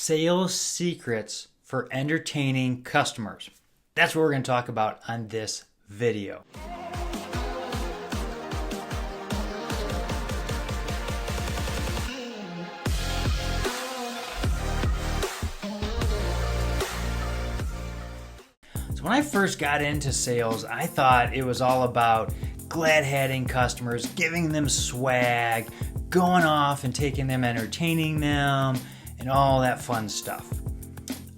Sales secrets for entertaining customers. That's what we're going to talk about on this video. So when I first got into sales, I thought it was all about glad-handing customers, giving them swag, going off and taking them, entertaining them, and all that fun stuff.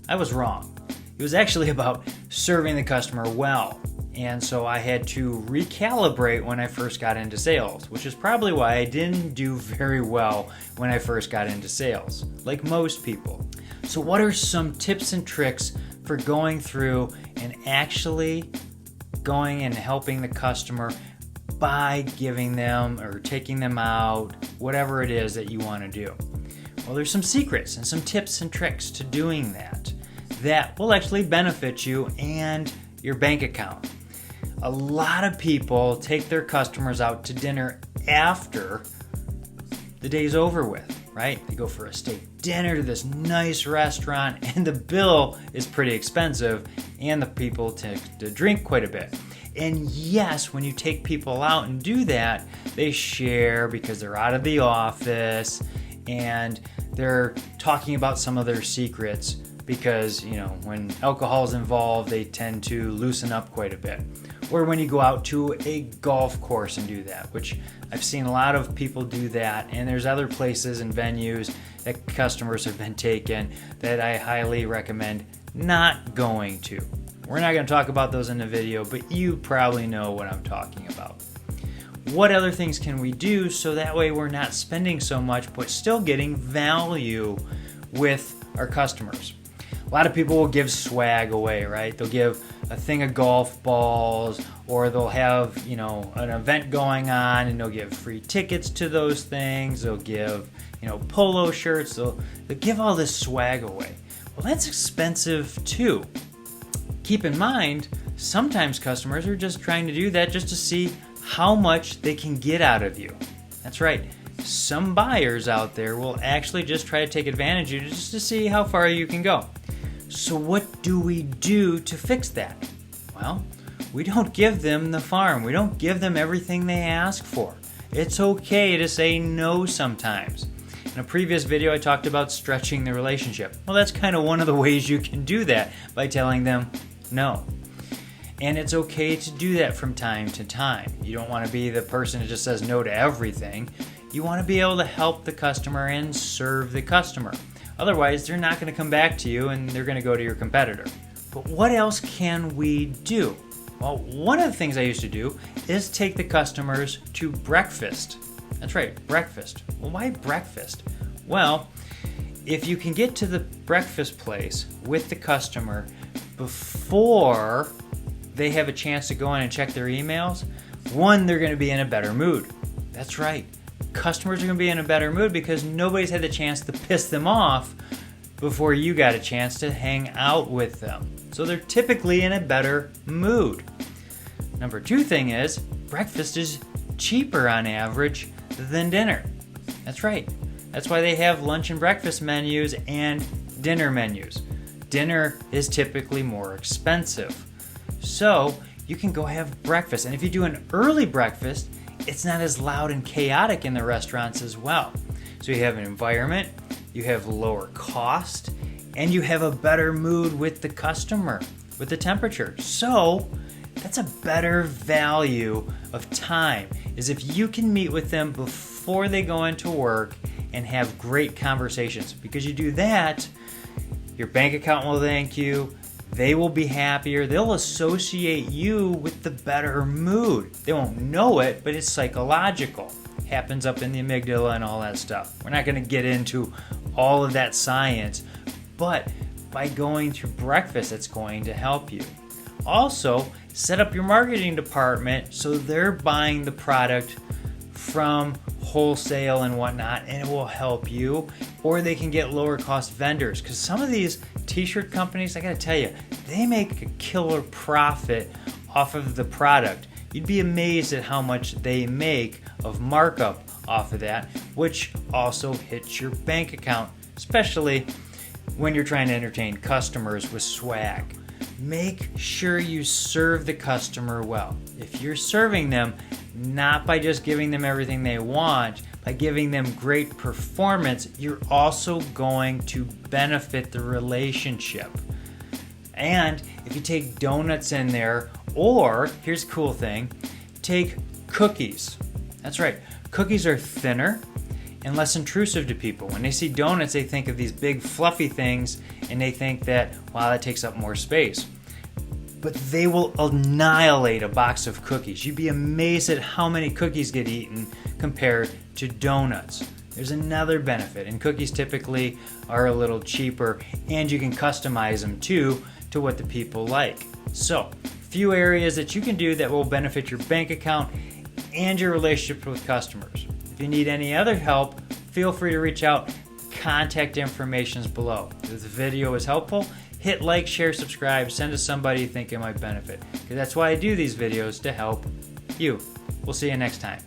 I was wrong. It was actually about serving the customer well. And so I had to recalibrate when I first got into sales, which is probably why I didn't do very well when I first got into sales, like most people. So what are some tips and tricks for going through and actually going and helping the customer by giving them or taking them out, whatever it is that you want to do? Well, there's some secrets and some tips and tricks to doing that will actually benefit you and your bank account. A lot of people take their customers out to dinner after the day's over with, right? They go for a steak dinner to this nice restaurant, and the bill is pretty expensive, and the people take to drink quite a bit. And yes, when you take people out and do that, they share because they're out of the office and they're talking about some of their secrets because, when alcohol is involved, they tend to loosen up quite a bit. Or when you go out to a golf course and do that, which I've seen a lot of people do that, and there's other places and venues that customers have been taken that I highly recommend not going to. We're not going to talk about those in the video, but you probably know what I'm talking about. What other things can we do so that way we're not spending so much but still getting value with our customers? A lot of people will give swag away, right? They'll give a thing of golf balls, or they'll have, an event going on and they'll give free tickets to those things. They'll give, polo shirts. They'll give all this swag away. Well, that's expensive too. Keep in mind, sometimes customers are just trying to do that just to see how much they can get out of you. That's right. Some buyers out there will actually just try to take advantage of you just to see how far you can go. So what do we do to fix that? Well, we don't give them the farm. We don't give them everything they ask for. It's okay to say no sometimes. In a previous video, I talked about stretching the relationship. Well, that's kind of one of the ways you can do that, by telling them no. And it's okay to do that from time to time. You don't want to be the person that just says no to everything. You want to be able to help the customer and serve the customer. Otherwise, they're not going to come back to you and they're going to go to your competitor. But what else can we do? Well, one of the things I used to do is take the customers to breakfast. That's right, breakfast. Well, why breakfast? Well, if you can get to the breakfast place with the customer before they have a chance to go in and check their emails, one, they're going to be in a better mood. That's right. Customers are going to be in a better mood because nobody's had the chance to piss them off before you got a chance to hang out with them. So they're typically in a better mood. Number two thing is, breakfast is cheaper on average than dinner. That's right. That's why they have lunch and breakfast menus and dinner menus. Dinner is typically more expensive. So you can go have breakfast. And if you do an early breakfast, it's not as loud and chaotic in the restaurants as well. So you have an environment, you have lower cost, and you have a better mood with the customer, with the temperature. So that's a better value of time, is if you can meet with them before they go into work and have great conversations. Because you do that, your bank account will thank you, they will be happier, they'll associate you with the better mood. They won't know it, but it's psychological. Happens up in the amygdala and all that stuff. We're not going to get into all of that science, but by going through breakfast, it's going to help you. Also, set up your marketing department so they're buying the product from wholesale and whatnot, and it will help you. Or they can get lower cost vendors, because some of these t-shirt companies, I gotta tell you, they make a killer profit off of the product. You'd be amazed at how much they make of markup off of that, which also hits your bank account, especially when you're trying to entertain customers with swag. Make sure you serve the customer well. If you're serving them not by just giving them everything they want, by giving them great performance, you're also going to benefit the relationship. And if you take donuts in there, or here's a cool thing, take cookies. That's right, cookies are thinner and less intrusive to people. When they see donuts, they think of these big fluffy things and they think that, wow, that takes up more space. But they will annihilate a box of cookies. You'd be amazed at how many cookies get eaten compared to donuts. There's another benefit, and cookies typically are a little cheaper, and you can customize them too to what the people like. So, few areas that you can do that will benefit your bank account and your relationship with customers. If you need any other help, feel free to reach out. Contact information is below. If the video was helpful, hit like, share, subscribe, send to somebody you think it might benefit. Because that's why I do these videos, to help you. We'll see you next time.